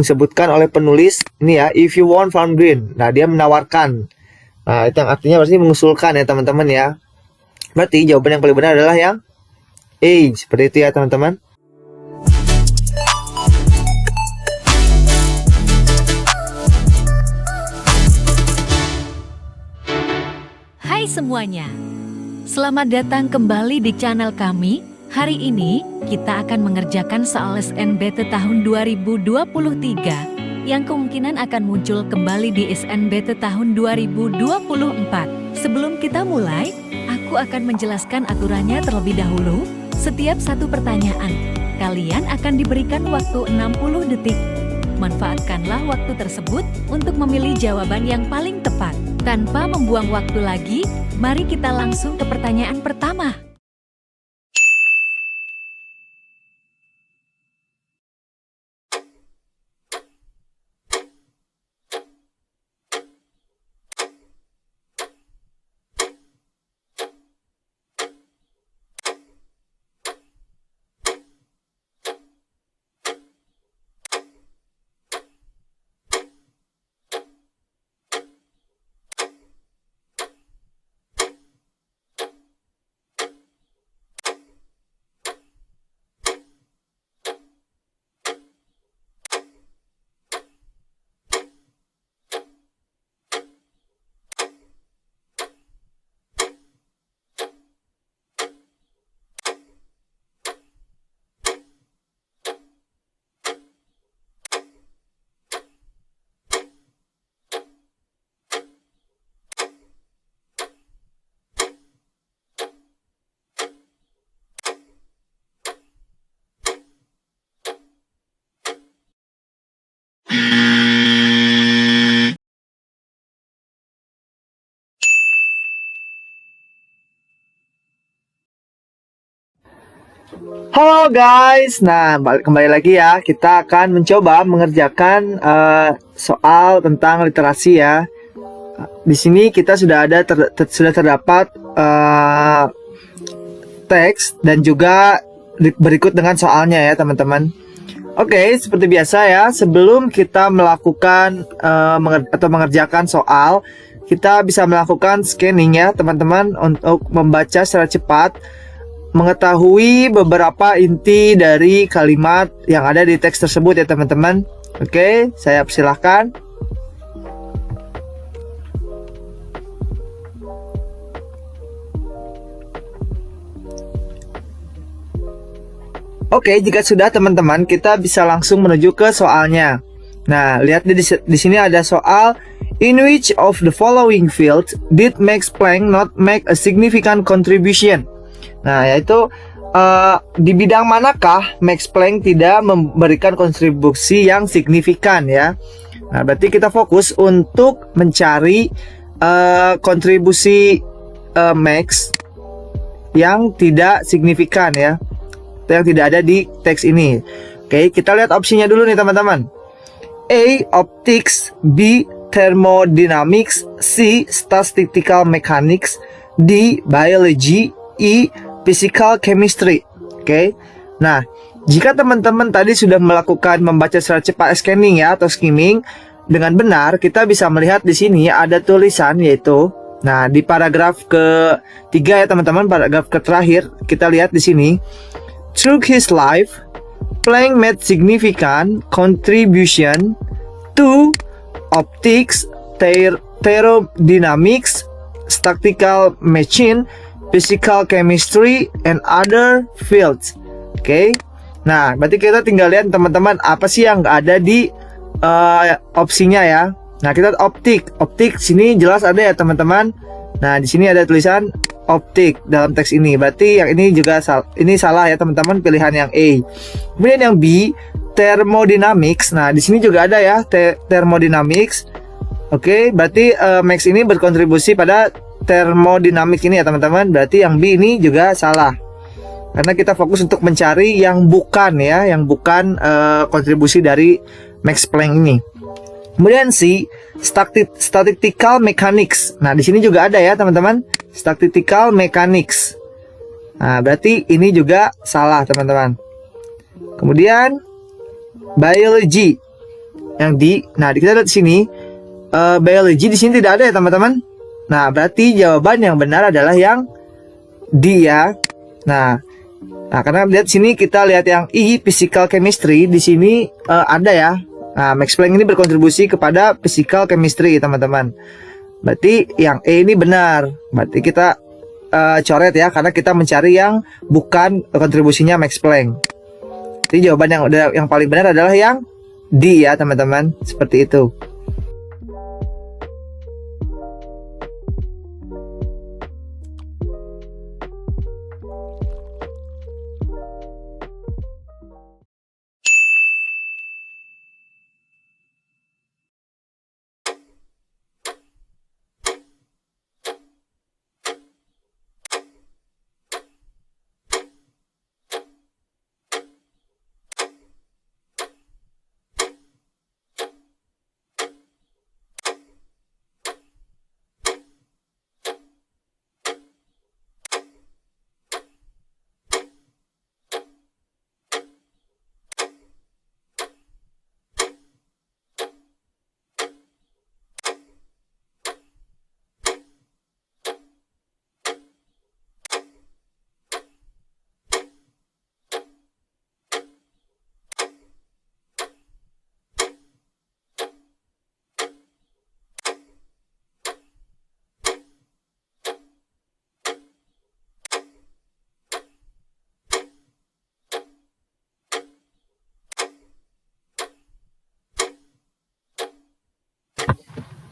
disebutkan oleh penulis ini ya, if you want farm green. Nah, dia menawarkan. Nah, itu yang artinya berarti mengusulkan ya teman-teman ya. Berarti jawaban yang paling benar adalah yang A. Seperti itu ya teman-teman. Hai semuanya, selamat datang kembali di channel kami. Hari ini, kita akan mengerjakan soal SNBT tahun 2023 yang kemungkinan akan muncul kembali di SNBT tahun 2024. Sebelum kita mulai, aku akan menjelaskan aturannya terlebih dahulu. Setiap satu pertanyaan, kalian akan diberikan waktu 60 detik. Manfaatkanlah waktu tersebut untuk memilih jawaban yang paling tepat. Tanpa membuang waktu lagi, mari kita langsung ke pertanyaan pertama. Halo guys, nah kembali lagi ya, kita akan mencoba mengerjakan soal tentang literasi ya. Di sini kita sudah ada sudah terdapat teks dan juga berikut dengan soalnya ya teman-teman. Oke, seperti biasa ya, sebelum kita melakukan atau mengerjakan soal, kita bisa melakukan scanning ya teman-teman untuk membaca secara cepat, mengetahui beberapa inti dari kalimat yang ada di teks tersebut ya teman-teman. Oke, saya persilahkan. Oke, jika sudah teman-teman, kita bisa langsung menuju ke soalnya. Nah, lihat di sini ada soal, in which of the following fields did Max Planck not make a significant contribution? Nah, yaitu di bidang manakah Max Planck tidak memberikan kontribusi yang signifikan ya. Nah, berarti kita fokus untuk mencari kontribusi Max yang tidak signifikan ya, yang tidak ada di teks ini. Oke, kita lihat opsinya dulu nih teman-teman. A. Optics, B. Thermodynamics, C. Statistical Mechanics, D. Biology, E. Physical Chemistry. Oke. Nah, jika teman-teman tadi sudah melakukan membaca secara cepat scanning ya atau skimming dengan benar, kita bisa melihat di sini ada tulisan yaitu, nah di paragraf ketiga ya teman-teman, paragraf terakhir kita lihat di sini, through his life, Planck made significant contribution to optics, thermodynamics, statistical machine, physical chemistry, and other fields. Oke. Nah, berarti kita tinggal lihat teman-teman apa sih yang ada di opsinya ya. Nah, kita optik sini jelas ada ya teman-teman. Nah, di sini ada tulisan optik dalam teks ini. Berarti yang ini juga salah ya teman-teman, pilihan yang A. Kemudian yang B, thermodynamics. Nah, di sini juga ada ya thermodynamics. Oke, berarti Max ini berkontribusi pada termodinamik ini ya teman-teman. Berarti yang B ini juga salah, karena kita fokus untuk mencari yang bukan ya, yang bukan kontribusi dari Max Planck ini. Kemudian C, statistical mechanics. Nah, di sini juga ada ya teman-teman, statistical mechanics. Nah, berarti ini juga salah teman-teman. Kemudian biology. Yang D. Nah, kita lihat di sini biology di sini tidak ada ya teman-teman. Nah, berarti jawaban yang benar adalah yang D ya. Nah, karena lihat sini kita lihat yang I, physical chemistry di sini ada ya. Nah, Max Planck ini berkontribusi kepada physical chemistry teman-teman. Berarti yang E ini benar. Berarti kita coret ya, karena kita mencari yang bukan kontribusinya Max Planck. Jadi jawaban yang paling benar adalah yang D ya teman-teman. Seperti itu.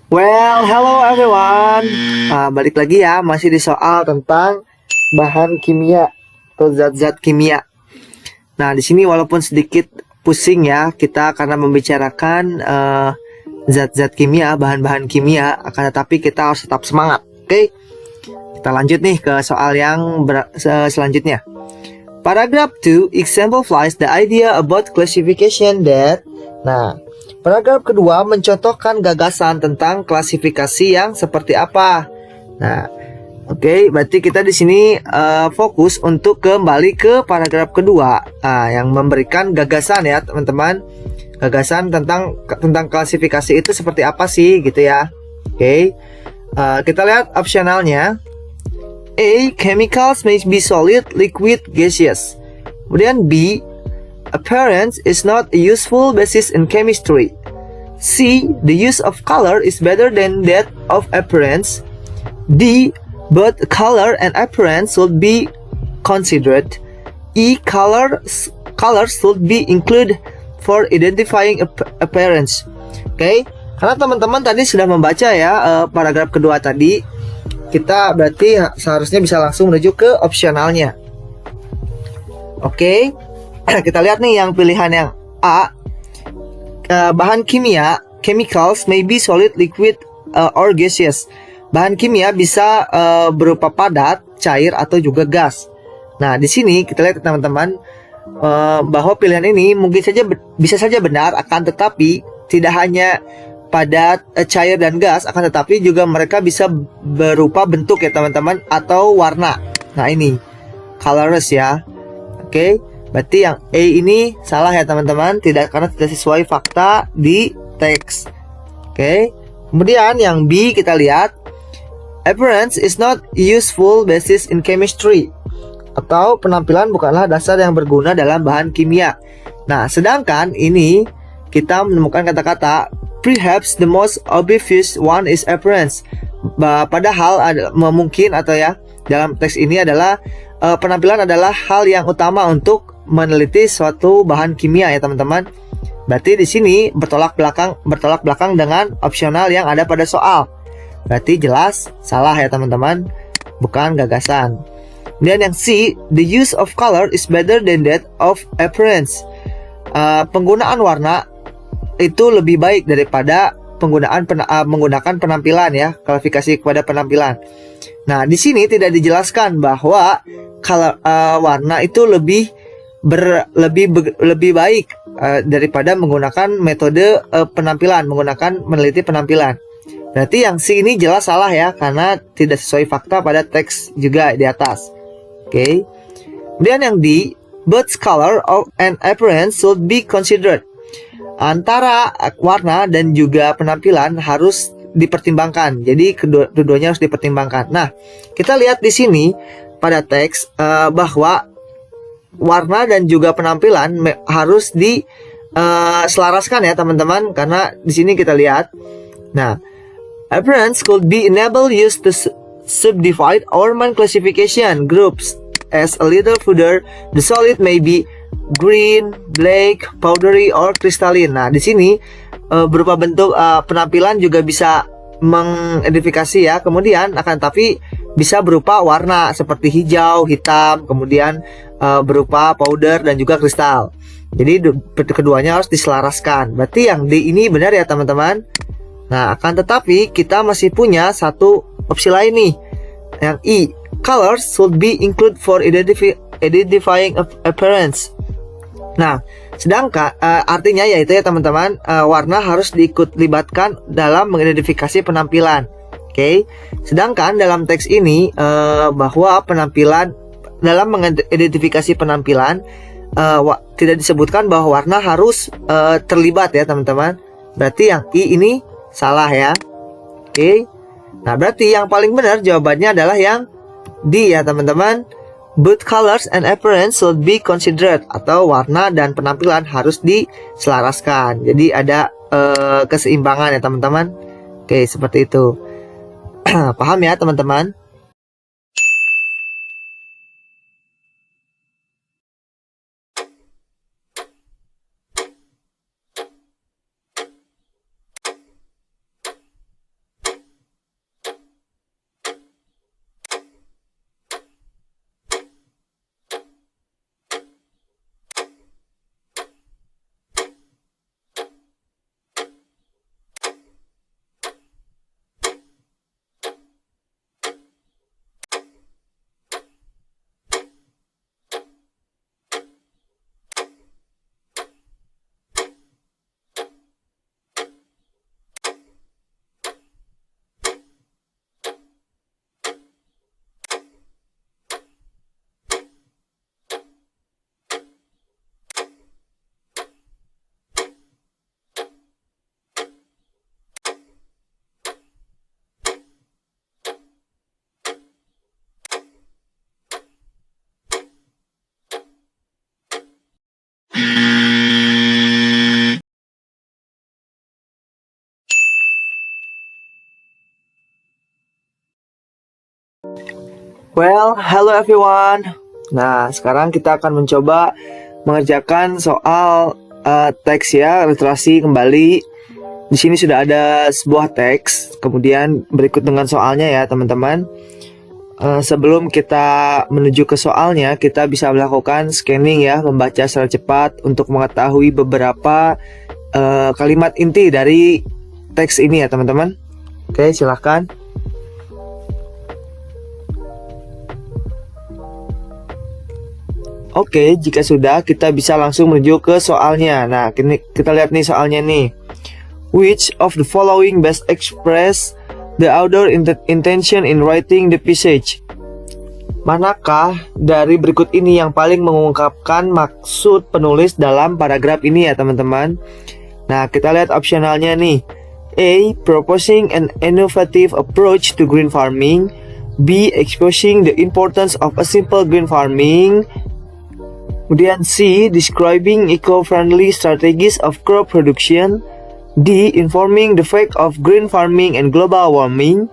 Well, hello everyone. Balik lagi ya, masih di soal tentang bahan kimia atau zat-zat kimia. Nah, di sini walaupun sedikit pusing ya kita karena membicarakan zat-zat kimia, bahan-bahan kimia, akan tetapi kita harus tetap semangat. Oke? Kita lanjut nih ke soal yang selanjutnya. Paragraph 2 exemplifies the idea about classification that. Nah, paragraf kedua mencontohkan gagasan tentang klasifikasi yang seperti apa. Nah, oke, berarti kita di sini fokus untuk kembali ke paragraf kedua, yang memberikan gagasan ya teman-teman. Gagasan tentang klasifikasi itu seperti apa sih, gitu ya. Oke, kita lihat opsionalnya. A. Chemicals may be solid, liquid, gaseous. Kemudian B. Appearance is not a useful basis in chemistry. C. The use of color is better than that of appearance. D. Both color and appearance should be considered. E. Colors should be included for identifying appearance. Oke, karena teman-teman tadi sudah membaca ya paragraf kedua tadi, kita berarti seharusnya bisa langsung menuju ke opsionalnya. Oke, kita lihat nih yang pilihan yang A. Bahan kimia, chemicals may be solid, liquid, or gaseous. Bahan kimia bisa berupa padat, cair, atau juga gas. Nah, di sini kita lihat teman-teman bahwa pilihan ini mungkin saja bisa saja benar, akan tetapi tidak hanya padat, cair, dan gas, akan tetapi juga mereka bisa berupa bentuk ya teman-teman, atau warna. Nah, ini colorless ya. Oke. Berarti yang A ini salah ya teman-teman, karena tidak sesuai fakta di teks. Oke. Kemudian yang B kita lihat, appearance is not useful basis in chemistry, atau penampilan bukanlah dasar yang berguna dalam bahan kimia. Nah, sedangkan ini kita menemukan kata-kata perhaps the most obvious one is appearance. Padahal mungkin atau ya dalam teks ini adalah penampilan adalah hal yang utama untuk meneliti suatu bahan kimia ya teman-teman. Berarti di sini bertolak belakang dengan opsional yang ada pada soal. Berarti jelas salah ya teman-teman, bukan gagasan. Kemudian yang C, the use of color is better than that of appearance. Penggunaan warna itu lebih baik daripada menggunakan penampilan ya, klasifikasi kepada penampilan. Nah, di sini tidak dijelaskan bahwa warna itu lebih baik daripada menggunakan metode meneliti penampilan. Berarti yang C ini jelas salah ya, karena tidak sesuai fakta pada teks juga di atas. Oke. Kemudian yang D, both color and appearance should be considered. antara warna dan juga penampilan harus dipertimbangkan. Jadi keduanya harus dipertimbangkan. Nah, kita lihat di sini pada teks bahwa warna dan juga penampilan harus diselaraskan ya teman-teman, karena di sini kita lihat. Nah, appearance could be enable used to subdivide ornament classification groups as a little further. The solid may be green, black, powdery, or crystalline. Nah, di sini berupa bentuk penampilan juga bisa mengidentifikasi ya. Kemudian akan tapi bisa berupa warna seperti hijau, hitam, kemudian berupa powder dan juga kristal. Jadi keduanya harus diselaraskan. Berarti yang D ini benar ya teman-teman. Nah, akan tetapi kita masih punya satu opsi lain nih. Yang I, colors should be included for identifying appearance. Nah, sedangkan artinya yaitu ya teman-teman, warna harus libatkan dalam mengidentifikasi penampilan. Oke. Sedangkan dalam teks ini bahwa penampilan dalam mengidentifikasi penampilan tidak disebutkan bahwa warna harus terlibat ya teman-teman. Berarti yang I ini salah ya. Oke. Nah, berarti yang paling benar jawabannya adalah yang D ya teman-teman. Both colors and appearance should be considered, atau warna dan penampilan harus diselaraskan. Jadi ada keseimbangan ya teman-teman. Oke, seperti itu. Paham ya teman-teman? Well, hello everyone. Nah, sekarang kita akan mencoba mengerjakan soal teks ya, literasi kembali. Di sini sudah ada sebuah teks, kemudian berikut dengan soalnya ya teman-teman. Sebelum kita menuju ke soalnya, kita bisa melakukan scanning ya, membaca secara cepat untuk mengetahui beberapa kalimat inti dari teks ini ya teman-teman. Oke, silahkan. Oke, jika sudah, kita bisa langsung menuju ke soalnya. Nah, kita lihat nih soalnya nih. Which of the following best express the author intention in writing the passage? Manakah dari berikut ini yang paling mengungkapkan maksud penulis dalam paragraf ini ya teman-teman? Nah, kita lihat opsionalnya nih. A. Proposing an innovative approach to green farming. B. Exposing the importance of a simple green farming. Kemudian C. Describing eco-friendly strategies of crop production. D. Informing the fact of green farming and global warming.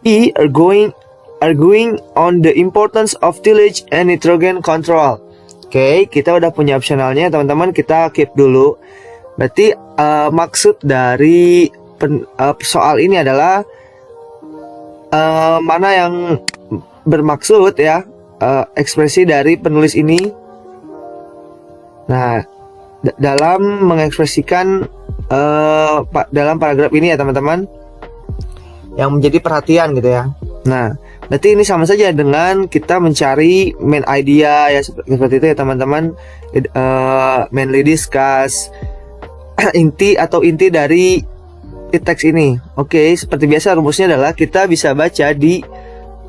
E. Arguing on the importance of tillage and nitrogen control. Oke, kita udah punya opsionalnya teman-teman, kita keep dulu. Berarti maksud dari soal ini adalah mana yang bermaksud ya, ekspresi dari penulis ini. Nah, dalam mengekspresikan dalam paragraf ini ya teman-teman, yang menjadi perhatian gitu ya. Nah, berarti ini sama saja dengan kita mencari main idea ya, seperti itu ya teman-teman. Mainly discuss inti dari teks ini. Oke, seperti biasa rumusnya adalah kita bisa baca di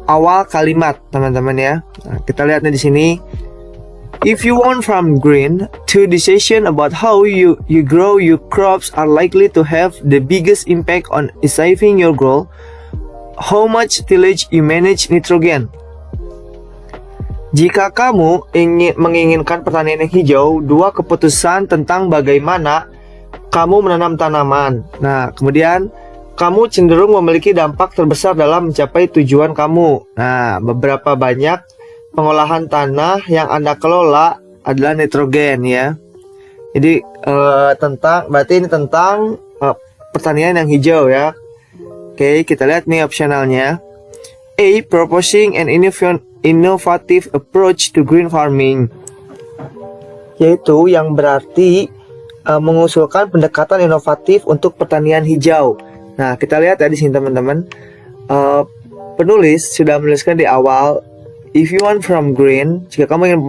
awal kalimat teman-teman ya. Nah, kita lihatnya di sini. If you want from green to decision about how you grow your crops are likely to have the biggest impact on achieving your goal. How much tillage you manage nitrogen. Jika kamu menginginkan pertanian yang hijau, dua keputusan tentang bagaimana kamu menanam tanaman. Nah, kemudian kamu cenderung memiliki dampak terbesar dalam mencapai tujuan kamu. Nah, beberapa banyak pengolahan tanah yang Anda kelola adalah nitrogen ya. Jadi berarti ini tentang pertanian yang hijau ya. Oke, kita lihat nih opsionalnya. A. Proposing an innovative approach to green farming. Yaitu yang berarti mengusulkan pendekatan inovatif untuk pertanian hijau. Nah, kita lihat ya di sini teman-teman. Penulis sudah menuliskan di awal, if you want from green, jika kamu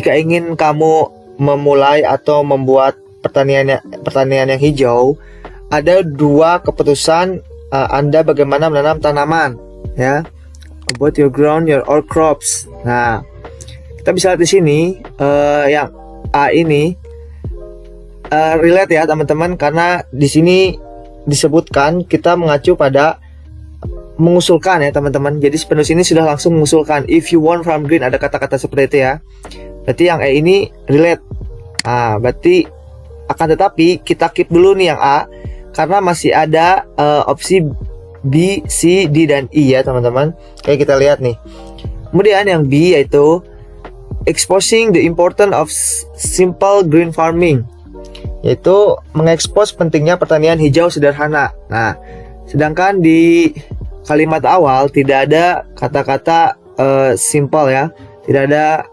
ingin kamu memulai atau membuat pertanian yang hijau, ada dua keputusan Anda bagaimana menanam tanaman ya, about your ground, your all crops. Nah, kita bisa lihat di sini yang A ini relate ya teman-teman, karena di sini disebutkan kita mengacu pada mengusulkan ya teman-teman. Jadi penulis ini sudah langsung mengusulkan, if you want from green, ada kata-kata seperti itu ya. Berarti yang E ini relate. Nah, berarti akan tetapi kita keep dulu nih yang A, karena masih ada opsi B, C, D, dan E ya teman-teman. Kayak kita lihat nih. Kemudian yang B yaitu exposing the importance of simple green farming, yaitu mengekspos pentingnya pertanian hijau sederhana. Nah, sedangkan di kalimat awal tidak ada kata-kata simple ya. Tidak ada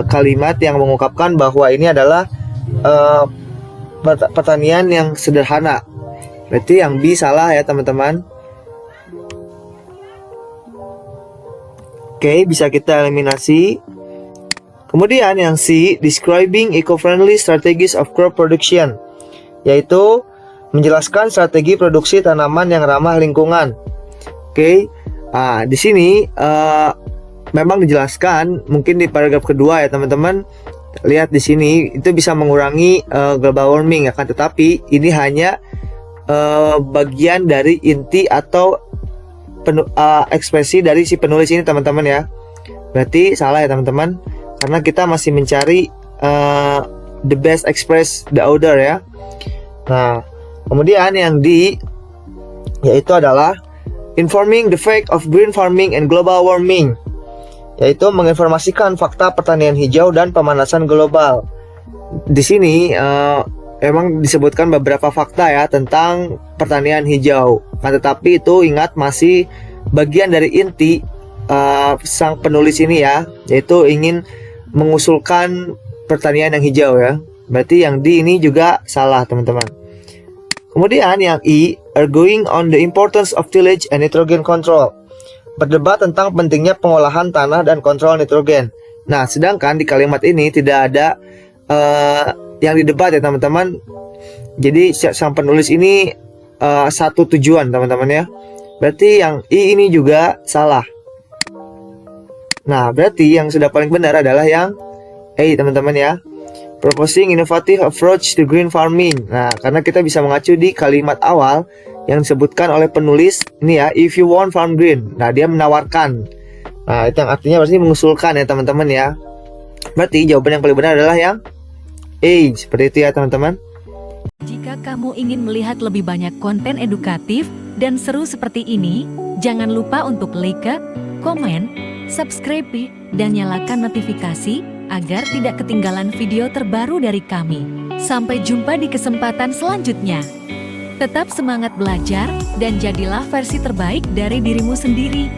kalimat yang mengungkapkan bahwa ini adalah pertanian yang sederhana. Berarti yang B salah ya teman-teman. Oke, bisa kita eliminasi. Kemudian yang C, describing eco-friendly strategies of crop production, yaitu menjelaskan strategi produksi tanaman yang ramah lingkungan. Oke, nah di sini memang dijelaskan mungkin di paragraf kedua ya teman-teman. Lihat di sini itu bisa mengurangi global warming, akan tetapi ini hanya bagian dari inti atau ekspresi dari si penulis ini teman-teman ya. Berarti salah ya teman-teman, karena kita masih mencari the best express the other ya. Nah, kemudian yang D yaitu adalah informing the fact of green farming and global warming, yaitu menginformasikan fakta pertanian hijau dan pemanasan global. Di sini emang disebutkan beberapa fakta ya tentang pertanian hijau. Nah, tetapi itu ingat masih bagian dari inti sang penulis ini ya, yaitu ingin mengusulkan pertanian yang hijau ya. Berarti yang D ini juga salah teman-teman. Kemudian yang E, arguing on the importance of tillage and nitrogen control, berdebat tentang pentingnya pengolahan tanah dan kontrol nitrogen. Nah, sedangkan di kalimat ini tidak ada yang didebat ya teman-teman. Jadi sang penulis ini satu tujuan teman-teman ya. Berarti yang I ini juga salah. Nah, berarti yang sudah paling benar adalah yang A teman-teman ya, proposing innovative approach to green farming. Nah, karena kita bisa mengacu di kalimat awal yang disebutkan oleh penulis ini ya, if you want farm green. Nah, dia menawarkan. Nah, itu yang artinya berarti mengusulkan ya teman-teman ya. Berarti jawaban yang paling benar adalah yang A, seperti itu ya teman-teman. Jika kamu ingin melihat lebih banyak konten edukatif dan seru seperti ini, jangan lupa untuk like, komen, subscribe, dan nyalakan notifikasi agar tidak ketinggalan video terbaru dari kami. Sampai jumpa di kesempatan selanjutnya. Tetap semangat belajar dan jadilah versi terbaik dari dirimu sendiri.